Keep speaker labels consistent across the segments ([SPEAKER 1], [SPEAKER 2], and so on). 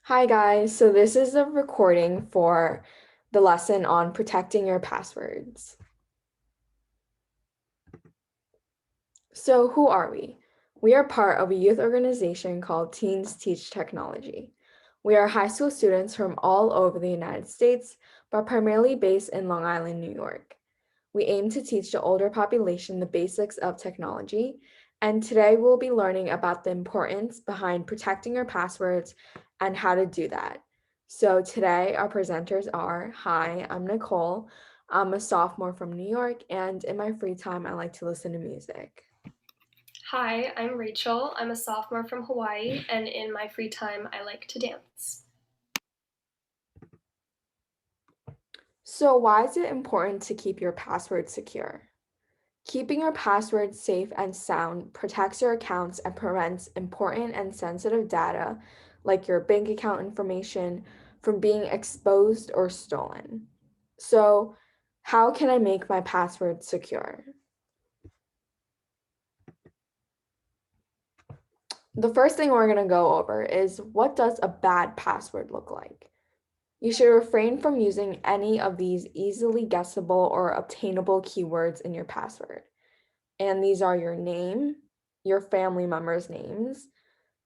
[SPEAKER 1] Hi guys, so this is a recording for the lesson on protecting your passwords. So who are we? We are part of a youth organization called Teens Teach Technology. We are high school students from all over the United States, but primarily based in Long Island, New York. We aim to teach the older population the basics of technology, and today we'll be learning about the importance behind protecting your passwords and how to do that. So today our presenters are, hi, I'm Nicole. I'm a sophomore from New York, and in my free time, I like to listen to music.
[SPEAKER 2] Hi, I'm Rachel. I'm a sophomore from Hawaii, and in my free time, I like to dance.
[SPEAKER 1] So why is it important to keep your password secure? Keeping your passwords safe and sound protects your accounts and prevents important and sensitive data, like your bank account information, from being exposed or stolen. So, how can I make my password secure? The first thing we're going to go over is, what does a bad password look like? You should refrain from using any of these easily guessable or obtainable keywords in your password. And these are your name, your family members' names,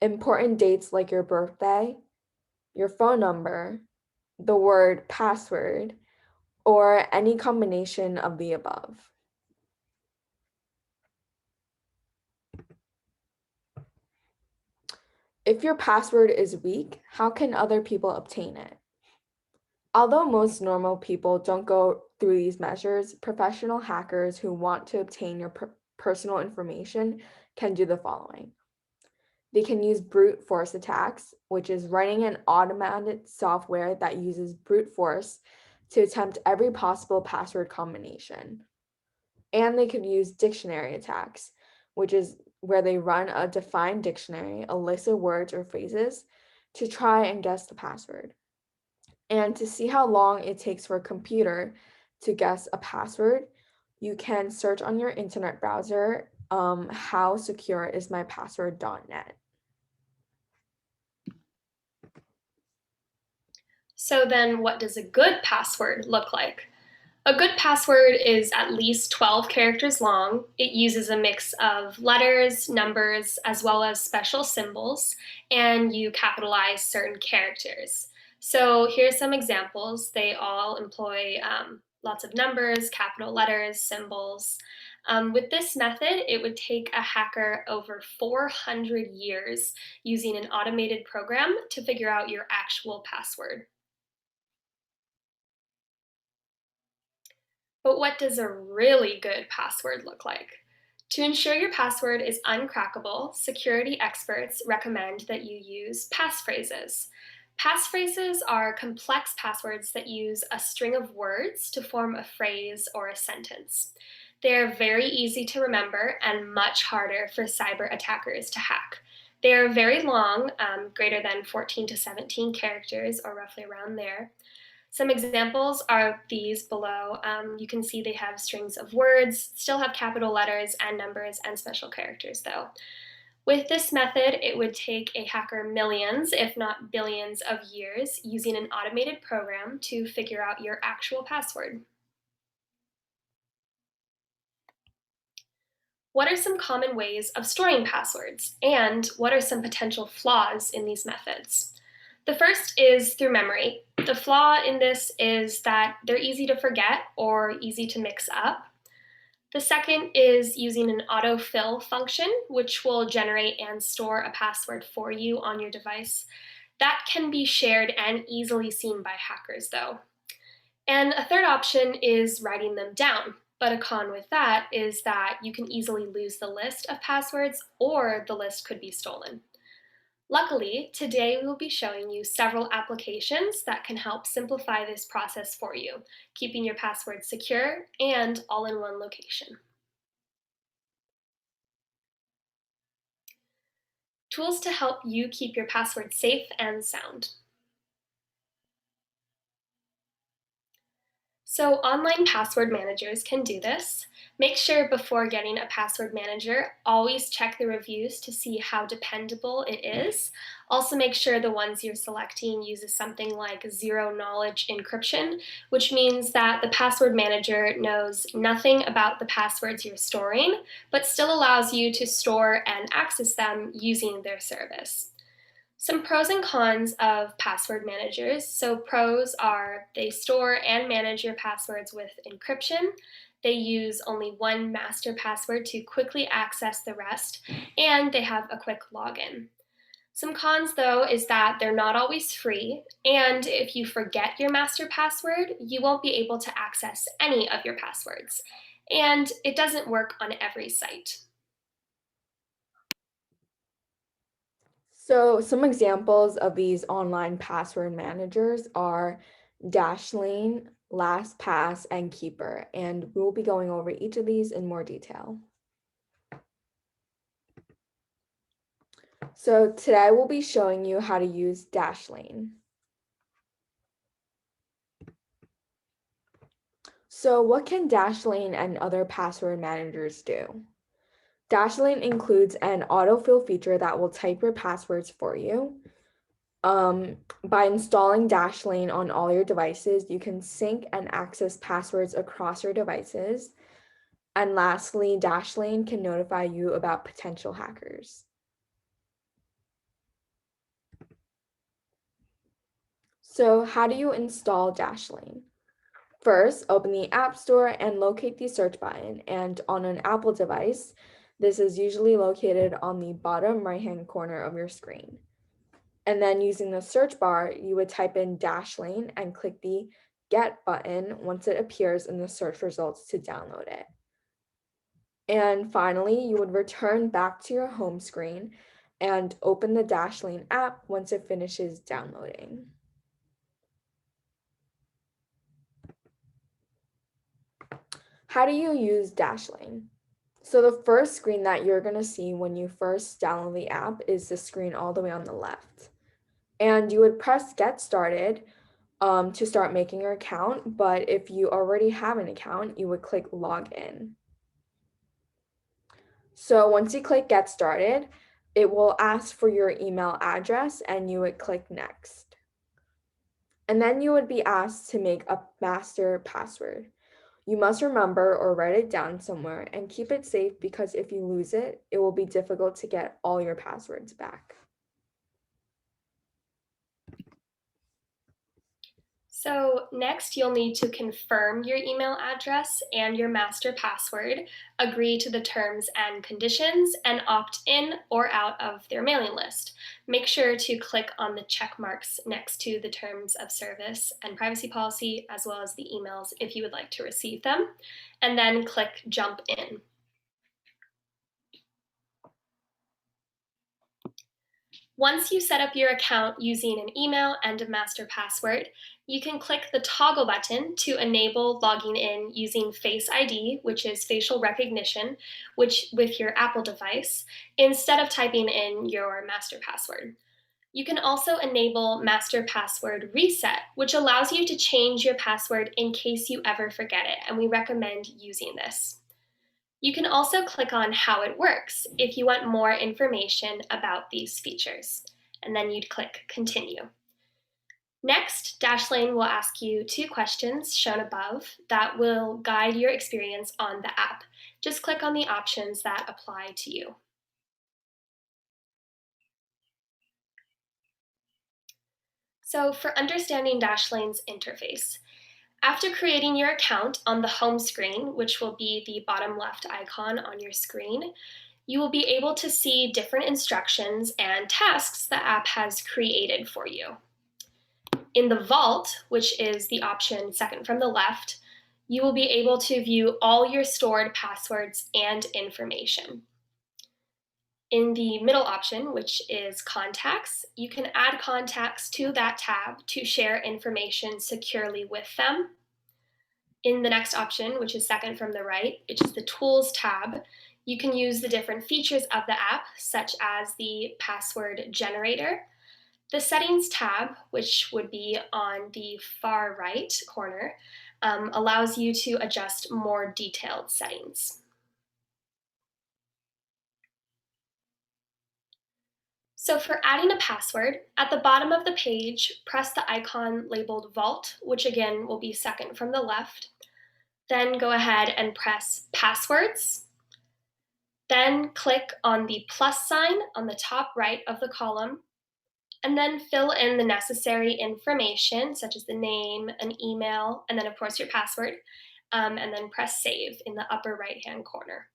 [SPEAKER 1] important dates like your birthday, your phone number, the word password, or any combination of the above. If your password is weak, how can other people obtain it? Although most normal people don't go through these measures, professional hackers who want to obtain your personal information can do the following. They can use brute force attacks, which is writing an automated software that uses brute force to attempt every possible password combination. And they could use dictionary attacks, which is where they run a defined dictionary, a list of words or phrases, to try and guess the password. And to see how long it takes for a computer to guess a password, you can search on your internet browser, how secure is my password.net.
[SPEAKER 2] So, then what does a good password look like? A good password is at least 12 characters long. It uses a mix of letters, numbers, as well as special symbols, and you capitalize certain characters. So here's some examples. They all employ lots of numbers, capital letters, symbols. With this method, it would take a hacker over 400 years using an automated program to figure out your actual password. But what does a really good password look like? To ensure your password is uncrackable, security experts recommend that you use passphrases. Passphrases are complex passwords that use a string of words to form a phrase or a sentence. They're very easy to remember and much harder for cyber attackers to hack. They are very long, greater than 14 to 17 characters, or roughly around there. Some examples are these below. You can see they have strings of words, still have capital letters and numbers and special characters though. With this method, it would take a hacker millions, if not billions of years using an automated program to figure out your actual password. What are some common ways of storing passwords, and what are some potential flaws in these methods? The first is through memory. The flaw in this is that they're easy to forget or easy to mix up. The second is using an autofill function, which will generate and store a password for you on your device. That can be shared and easily seen by hackers, though. And a third option is writing them down. But a con with that is that you can easily lose the list of passwords or the list could be stolen. Luckily, today we will be showing you several applications that can help simplify this process for you, keeping your passwords secure and all in one location. Tools to help you keep your password safe and sound. So, online password managers can do this. Make sure before getting a password manager, always check the reviews to see how dependable it is. Also, make sure the ones you're selecting uses something like zero knowledge encryption, which means that the password manager knows nothing about the passwords you're storing, but still allows you to store and access them using their service. Some pros and cons of password managers. So, pros are they store and manage your passwords with encryption. They use only one master password to quickly access the rest, and they have a quick login. Some cons, though, is that they're not always free, and if you forget your master password, you won't be able to access any of your passwords. And it doesn't work on every site.
[SPEAKER 1] So, some examples of these online password managers are Dashlane, LastPass, and Keeper, and we'll be going over each of these in more detail. So, today we'll be showing you how to use Dashlane. So, what can Dashlane and other password managers do? Dashlane includes an autofill feature that will type your passwords for you. By installing Dashlane on all your devices, you can sync and access passwords across your devices. And lastly, Dashlane can notify you about potential hackers. So, how do you install Dashlane? First, open the App Store and locate the search button. And on an Apple device, this is usually located on the bottom right-hand corner of your screen. And then using the search bar, you would type in Dashlane and click the Get button once it appears in the search results to download it. And finally, you would return back to your home screen and open the Dashlane app once it finishes downloading. How do you use Dashlane? So the first screen that you're going to see when you first download the app is the screen all the way on the left. And you would press Get Started to start making your account, but if you already have an account, you would click Log In. So once you click Get Started, it will ask for your email address and you would click Next. And then you would be asked to make a master password. You must remember or write it down somewhere and keep it safe because if you lose it, it will be difficult to get all your passwords back.
[SPEAKER 2] So next, you'll need to confirm your email address and your master password, agree to the terms and conditions, and opt in or out of their mailing list. Make sure to click on the check marks next to the terms of service and privacy policy, as well as the emails if you would like to receive them, and then click Jump In. Once you set up your account using an email and a master password, you can click the toggle button to enable logging in using Face ID, which is facial recognition, which with your Apple device, instead of typing in your master password. You can also enable master password reset, which allows you to change your password in case you ever forget it, and we recommend using this. You can also click on how it works if you want more information about these features, and then you'd click Continue. Next, Dashlane will ask you 2 questions shown above that will guide your experience on the app. Just click on the options that apply to you. So for understanding Dashlane's interface, after creating your account on the home screen, which will be the bottom left icon on your screen, you will be able to see different instructions and tasks the app has created for you. In the vault, which is the option second from the left, you will be able to view all your stored passwords and information. In the middle option, which is contacts, you can add contacts to that tab to share information securely with them. In the next option, which is second from the right, which is the Tools tab, you can use the different features of the app, such as the password generator, The Settings tab, which would be on the far right corner, allows you to adjust more detailed settings. So for adding a password, at the bottom of the page, press the icon labeled Vault, which again will be second from the left. Then go ahead and press Passwords. Then click on the plus sign on the top right of the column, and then fill in the necessary information, such as the name, an email, and then of course your password, and then press Save in the upper right-hand corner.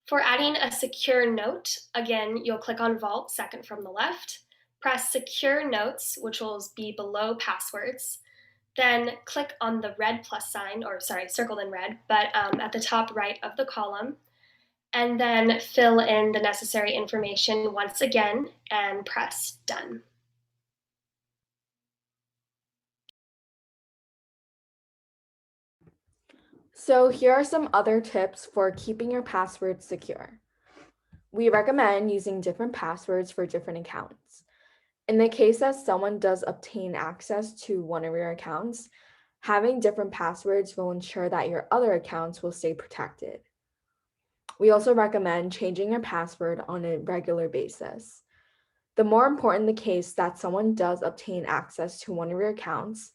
[SPEAKER 2] For adding a secure note, again, you'll click on Vault, second from the left, press Secure Notes, which will be below Passwords, then click on the red plus sign, or sorry, circled in red, but at the top right of the column, and then fill in the necessary information once again and press Done.
[SPEAKER 1] So here are some other tips for keeping your passwords secure. We recommend using different passwords for different accounts. In the case that someone does obtain access to one of your accounts, having different passwords will ensure that your other accounts will stay protected. We also recommend changing your password on a regular basis. The more important the case that someone does obtain access to one of your accounts,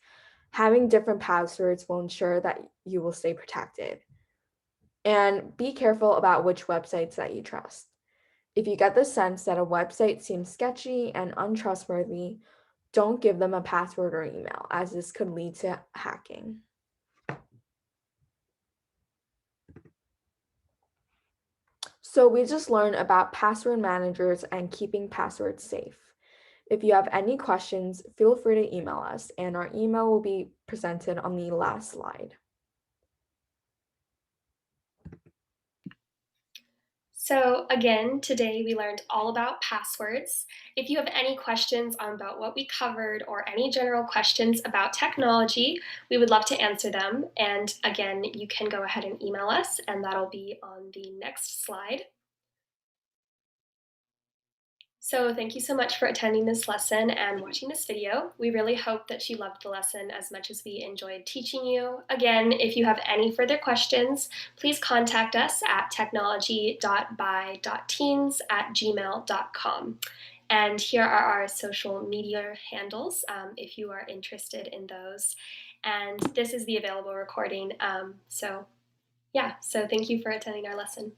[SPEAKER 1] having different passwords will ensure that you will stay protected. And be careful about which websites that you trust. If you get the sense that a website seems sketchy and untrustworthy, don't give them a password or email, as this could lead to hacking. So we just learned about password managers and keeping passwords safe. If you have any questions, feel free to email us, and our email will be presented on the last slide.
[SPEAKER 2] So again, today we learned all about passwords. If you have any questions about what we covered or any general questions about technology, we would love to answer them. And again, you can go ahead and email us, and that'll be on the next slide. So thank you so much for attending this lesson and watching this video. We really hope that you loved the lesson as much as we enjoyed teaching you. Again, if you have any further questions, please contact us at technology.by.teens@gmail.com. And here are our social media handles if you are interested in those. And this is the available recording. So thank you for attending our lesson.